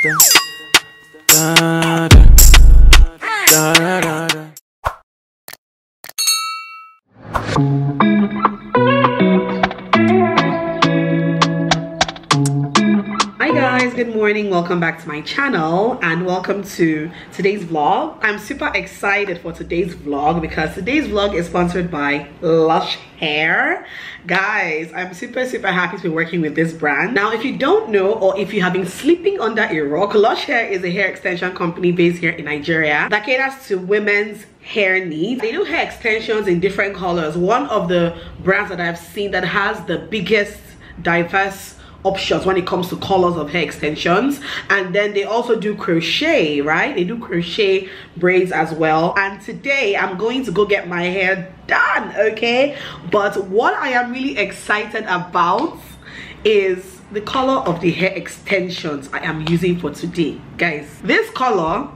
Hi guys, good morning, welcome back to my channel and welcome to today's vlog. I'm super excited for today's vlog because today's vlog is sponsored by LUSH hair. Guys, I'm super happy to be working with this brand. Now if you don't know, or if you have been sleeping under a rock, LUSH hair is a hair extension company based here in Nigeria that caters to women's hair needs. They do hair extensions in different colors. One of the brands that I've seen that has the biggest diverse options when it comes to colors of hair extensions. And then they also do crochet, right? They do crochet braids as well. And today I'm going to go get my hair done, okay? But what I am really excited about is the color of the hair extensions I am using for today. Guys, this color,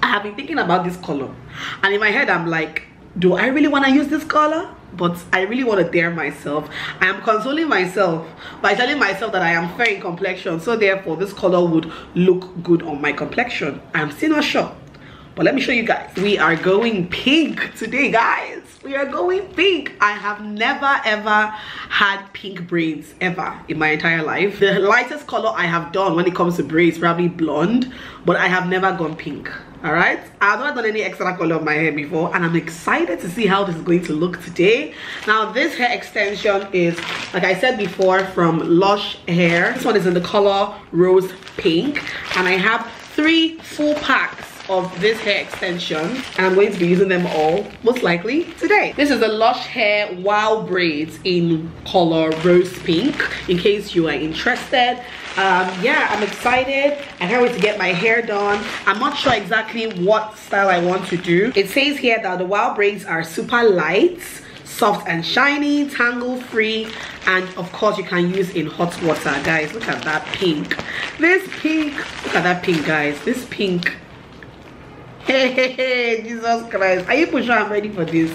I have been thinking about this color, and in my head I'm like, do I really want to use this color? But I really want to dare myself. I am consoling myself by telling myself that I am fair in complexion, so therefore this color would look good on my complexion. I'm still not sure, but let me show you guys. We are going pink today, guys. We are going pink. I have never ever had pink braids ever in my entire life. The lightest color I have done when it comes to braids probably blonde, but I have never gone pink. All right, I've not done any extra color of my hair before, and I'm excited to see how this is going to look today. Now this hair extension is, like I said before, from LUSH hair. This one is in the color rose pink, and I have 3 full packs of this hair extension, and I'm going to be using them all most likely today. This is the LUSH hair wow braids in color rose pink, in case you are interested. Yeah, I'm excited. I can't wait to get my hair done. I'm not sure exactly what style I want to do. It says here that the wow braids are super light, soft and shiny, tangle free, and of course you can use in hot water. Guys, look at that pink. This pink, look at that pink, guys. This pink. Hey, Jesus Christ, are you sure I'm ready for this?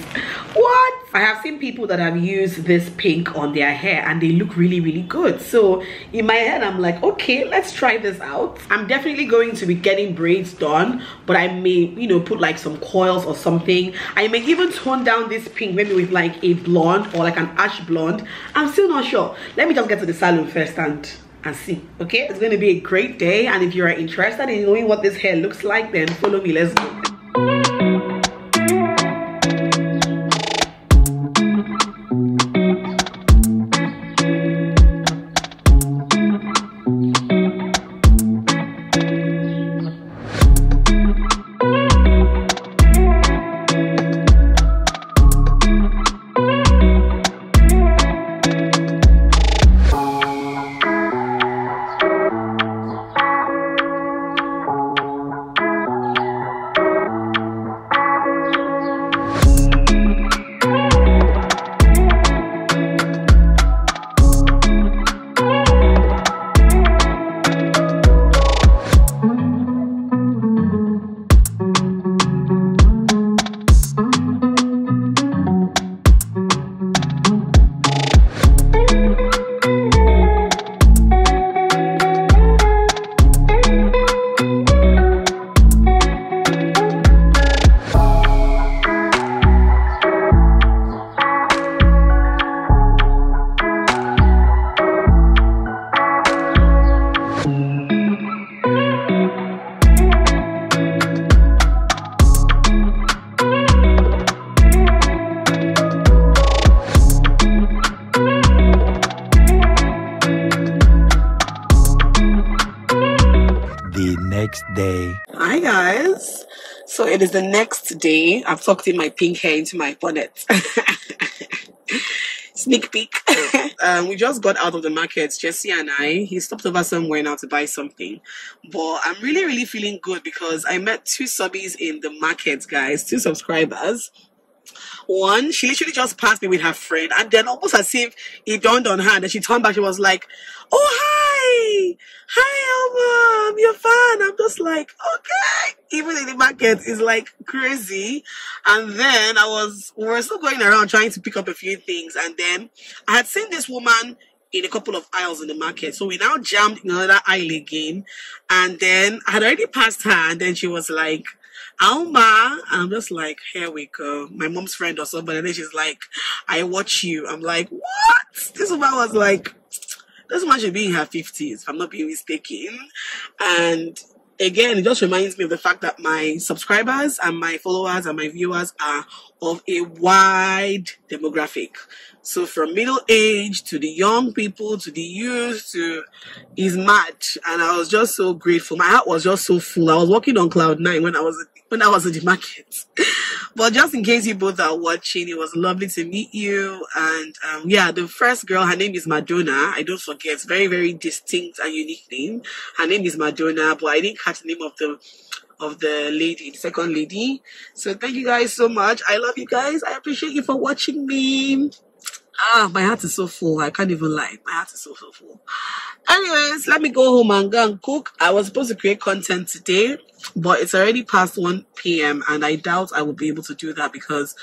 What? I have seen people that have used this pink on their hair and they look really good. So in my head I'm like, okay, let's try this out. I'm definitely going to be getting braids done, but I may, you know, put like some coils or something. I may even tone down this pink maybe with like a blonde or like an ash blonde. I'm still not sure. Let me just get to the salon first and see. Okay, it's going to be a great day, and if you are interested in knowing what this hair looks like, then follow me. Let's go. Next day. Hi guys, so it is the next day. I've tucked in my pink hair into my bonnet. Sneak peek. We just got out of the market, Jesse and I. He stopped over somewhere now to buy something, but I'm really feeling good because I met 2 subbies in the market, guys. 2 subscribers. One, she literally just passed me with her friend, and then almost as if it dawned on her, and she turned back, she was like, oh hi Elma, I'm your fan. I'm just like, okay. Even in the market is like crazy. And then we were still going around trying to pick up a few things, and then I had seen this woman in a couple of aisles in the market. So we now jammed in another aisle again. And then I had already passed her, and then she was like, Alma. And I'm just like, here we go. My mom's friend or somebody. And then she's like, I watch you. I'm like, what? This woman was like, this woman should be in her 50s, if I'm not being mistaken. And again, it just reminds me of the fact that my subscribers and my followers and my viewers are of a wide demographic. So from middle age to the young people to the youth to is mad. And I was just so grateful. My heart was just so full. I was walking on cloud 9 when I was in the market. But just in case you both are watching, it was lovely to meet you. And yeah, the first girl, her name is Madonna. I don't forget. Very, very distinct and unique name. Her name is Madonna, but I didn't catch the name of the lady, the second lady. So thank you guys so much. I love you guys. I appreciate you for watching me. My heart is so full. I can't even lie. My heart is so full. Anyways, let me go home and go and cook. I was supposed to create content today, but it's already past 1 p.m. and I doubt I will be able to do that because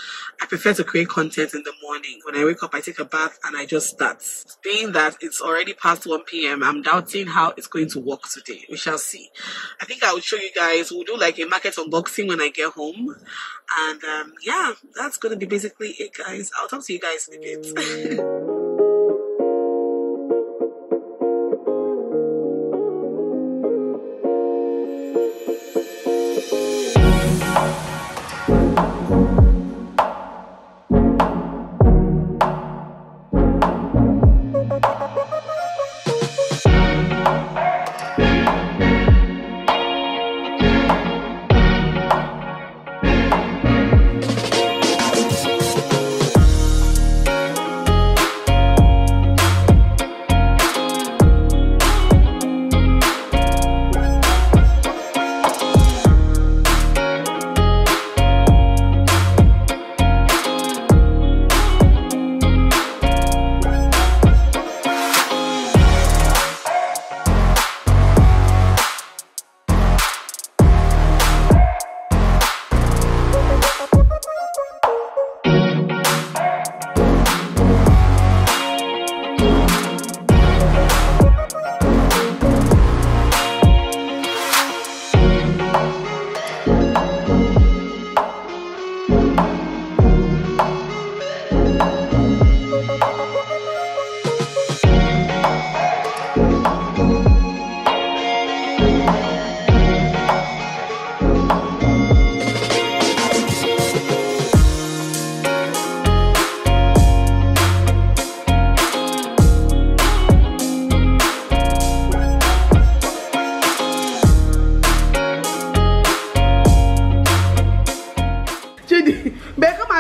I prefer to create content in the morning. When I wake up, I take a bath and I just start. Being that it's already past 1 p.m., I'm doubting how it's going to work today. We shall see. I think I will show you guys. We'll do like a market unboxing when I get home. And yeah, that's going to be basically it, guys. I'll talk to you guys in a bit.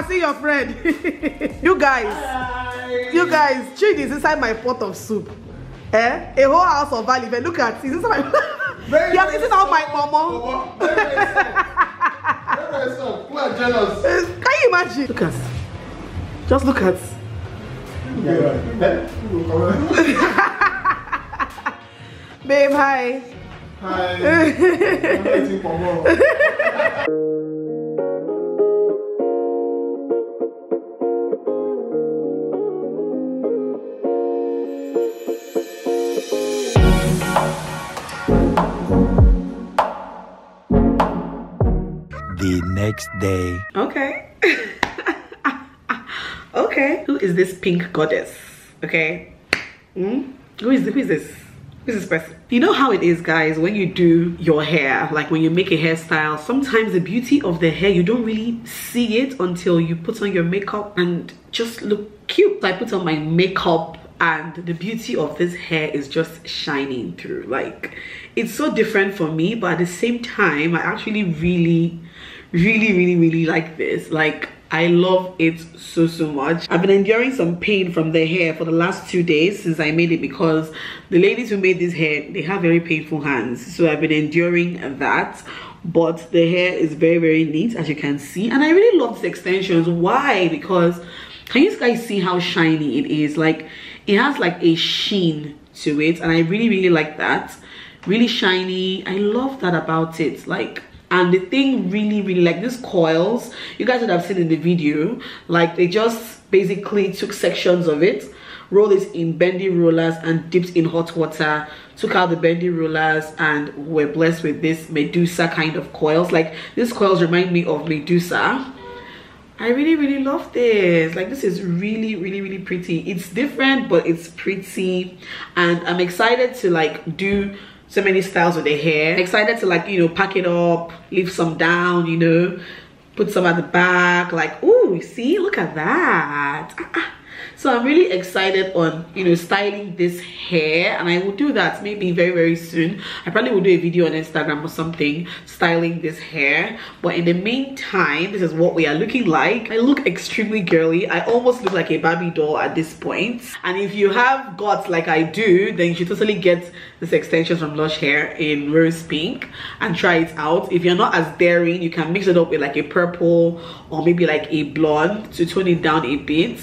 Your friend. you guys, Chidi is inside my pot of soup. A whole house of value. But look at this. My you have eaten all my momo. People are jealous. Can you imagine? Look at, just look at. Babe, hi. Hi. I'm waiting for more. The next day. Okay. Okay. Who is this pink goddess? Okay. Who is this? Who's this person? You know how it is, guys, when you do your hair, like when you make a hairstyle, sometimes the beauty of the hair, you don't really see it until you put on your makeup and just look cute. I put on my makeup and the beauty of this hair is just shining through. Like, it's so different for me, but at the same time, I actually really like this. Like, I love it so much. I've been enduring some pain from the hair for the last 2 days since I made it, because the ladies who made this hair, they have very painful hands, so I've been enduring that. But the hair is very neat, as you can see, and I really love these extensions. Why? Because can you guys see how shiny it is? Like, it has like a sheen to it, and I really like that. Really shiny. I love that about it. Like, and the thing really like these coils, you guys would have seen in the video, like they just basically took sections of it, rolled it in bendy rollers and dipped in hot water, took out the bendy rollers, and we're blessed with this Medusa kind of coils. Like, these coils remind me of Medusa. I really love this. Like, this is really pretty. It's different, but it's pretty, and I'm excited to like do so many styles with the hair. I'm excited to like, you know, pack it up, leave some down, you know, put some at the back. Like, ooh, see, look at that. So I'm really excited on, you know, styling this hair, and I will do that maybe very soon. I probably will do a video on Instagram or something styling this hair. But in the meantime, this is what we are looking like. I look extremely girly. I almost look like a Barbie doll at this point. And if you have guts like I do, then you should totally get this extension from Lush Hair in rose pink and try it out. If you're not as daring, you can mix it up with like a purple or maybe like a blonde to tone it down a bit.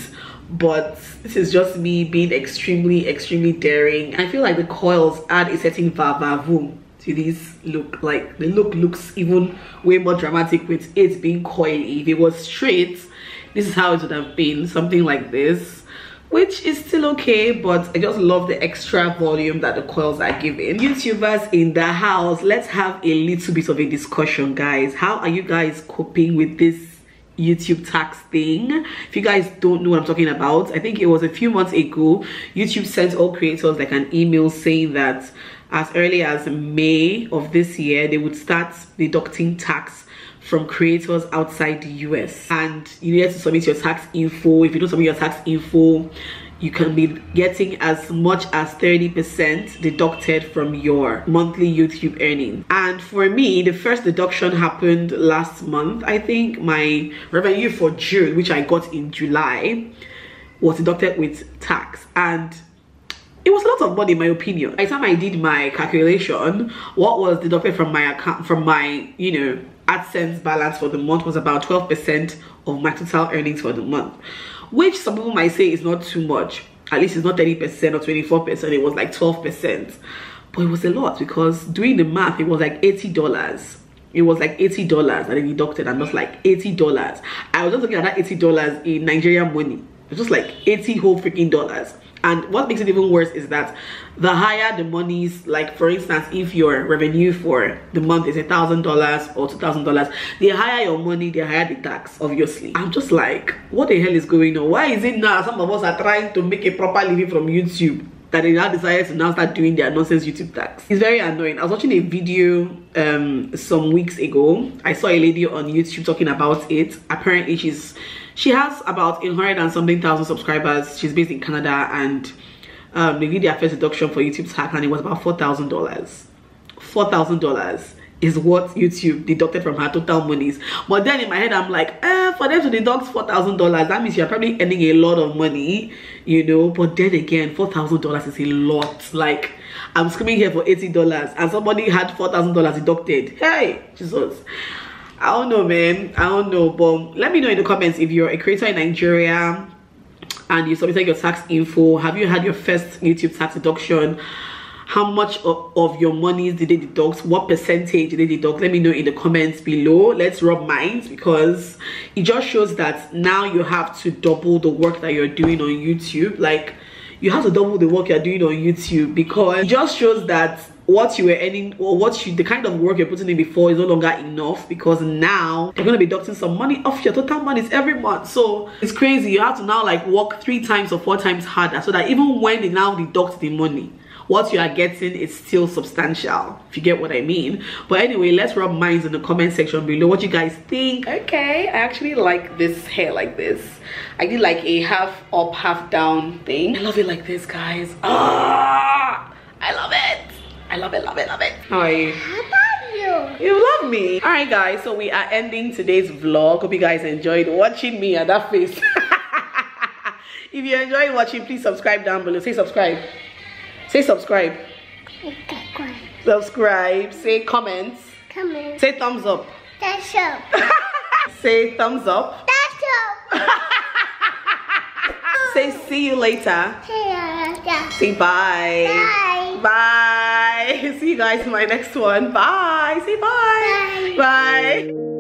But this is just me being extremely daring. I feel like the coils add a certain va-va-voom to this look. Like, the look looks even way more dramatic with it being coily. If it was straight, this is how it would have been, something like this, which is still okay, but I just love the extra volume that the coils are giving. YouTubers in the house, let's have a little bit of a discussion, guys. How are you guys coping with this YouTube tax thing? If you guys don't know what I'm talking about, I think it was a few months ago, YouTube sent all creators like an email saying that as early as May of this year, they would start deducting tax from creators outside the US, and you need to submit your tax info. If you don't submit your tax info, you can be getting as much as 30% deducted from your monthly YouTube earnings. And for me, the first deduction happened last month. I think my revenue for June, which I got in July, was deducted with tax, and it was a lot of money in my opinion. By the time I did my calculation, what was deducted from my account, from my, you know, AdSense balance for the month was about 12% of my total earnings for the month, which some people might say is not too much. At least it's not 30% or 24%, it was like 12%. But it was a lot, because doing the math, it was like $80. It was like $80 that they deducted, and just like $80. I was just looking at that $80 in Nigerian money. It's just like 80 whole freaking dollars. And what makes it even worse is that the higher the monies, like for instance, if your revenue for the month is $1,000 or $2,000, the higher your money, the higher the tax, obviously. I'm just like, what the hell is going on? Why is it now some of us are trying to make a proper living from YouTube that they now decided to now start doing their nonsense YouTube tax? It's very annoying. I was watching a video some weeks ago. I saw a lady on YouTube talking about it. Apparently she has about 100 and something thousand subscribers. She's based in Canada, and they did their first deduction for YouTube tax, and it was about $4,000. $4,000 is what YouTube deducted from her total monies. But then in my head, I'm like, for them to deduct $4,000, that means you're probably earning a lot of money, you know. But then again, $4,000 is a lot. Like, I'm screaming here for $80, and somebody had $4,000 deducted. Hey, Jesus. I don't know, man. I don't know, but let me know in the comments if you're a creator in Nigeria and you submitted your tax info. Have you had your first YouTube tax deduction? How much of your monies did they deduct? What percentage did they deduct? Let me know in the comments below. Let's rub minds, because it just shows that now you have to double the work that you're doing on YouTube. Like, you have to double the work you're doing on YouTube, because it just shows that what you were earning, or the kind of work you're putting in before, is no longer enough, because now you're going to be deducting some money off your total monies every month. So it's crazy. You have to now like work 3 times or 4 times harder, so that even when they now deduct the money, what you are getting is still substantial, if you get what I mean. But anyway, let's rub minds in the comment section below what you guys think. Okay, I actually like this hair like this. I did like a half up, half down thing. I love it like this, guys. I love it. I love it. How are you? I love you. You love me. All right, guys, so we are ending today's vlog. Hope you guys enjoyed watching me at that face. If you enjoyed watching, please subscribe down below. Say subscribe. Say subscribe. Subscribe. Say comments. Say thumbs up. That's up. Say thumbs up. That's up. Say see you later. Say bye. Bye. Bye. See you guys in my next one. Bye. Say bye. Bye. Bye.